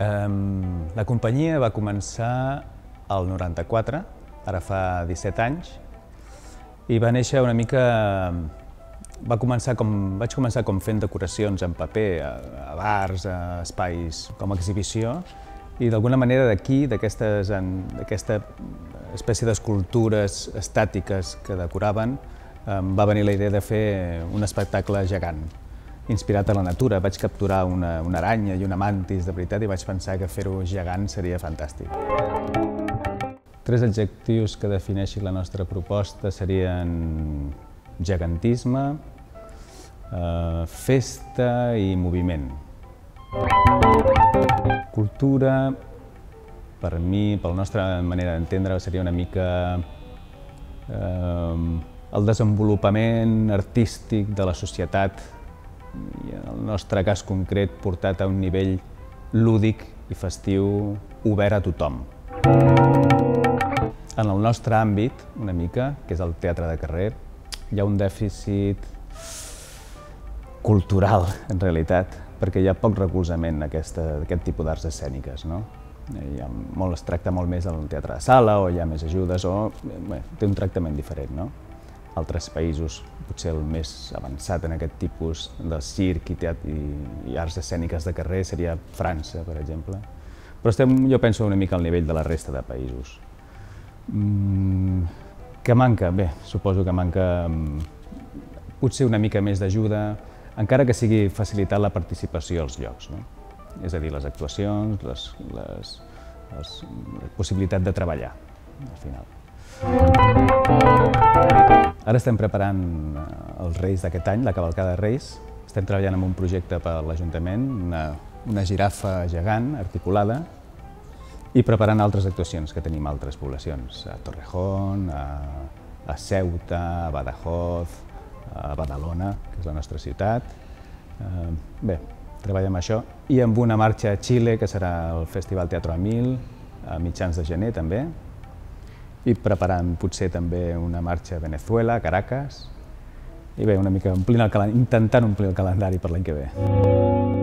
La companyia va començar el 94, ara fa 17 anys, i va néixer una mica... Vaig començar com fent decoracions en paper a bars, a espais com a exhibició, i d'alguna manera d'aquí, d'aquesta espècie d'escultures estàtiques que decoraven, va venir la idea de fer un espectacle gegant, inspirat a la natura. Vaig capturar una aranya i una mantis de veritat i vaig pensar que fer-ho gegant seria fantàstic. 3 adjectius que defineixin la nostra proposta serien gegantisme, festa i moviment. Cultura, per mi, per la nostra manera d'entendre, seria una mica el desenvolupament artístic de la societat i, en el nostre cas concret, portat a un nivell lúdic i festiu obert a tothom. En el nostre àmbit, una mica, que és el teatre de carrer, hi ha un dèficit cultural, en realitat, perquè hi ha poc recolzament d'aquest tipus d'arts escèniques. Es tracta molt més del teatre de sala, o hi ha més ajudes, o té un tractament diferent. Altres països, potser el més avançat en aquest tipus de circ i arts escèniques de carrer seria França, per exemple. Però jo penso una mica al nivell de la resta de països. Què manca? Bé, suposo que manca potser una mica més d'ajuda, encara que sigui facilitar la participació als llocs. És a dir, les actuacions, la possibilitat de treballar, al final. Ara estem preparant els Reis d'aquest any, la cavalcada de Reis. Estem treballant en un projecte per l'Ajuntament, una girafa gegant, articulada, i preparant altres actuacions que tenim a altres poblacions, a Torrejón, a Ceuta, a Badajoz, a Badalona, que és la nostra ciutat. Bé, treballem això. I amb una marxa a Xile, que serà el Festival Teatro a Mil, a mitjans de gener també. I preparant potser també una marxa a Venezuela, a Caracas. I bé, una mica intentant omplir el calendari per l'any que ve.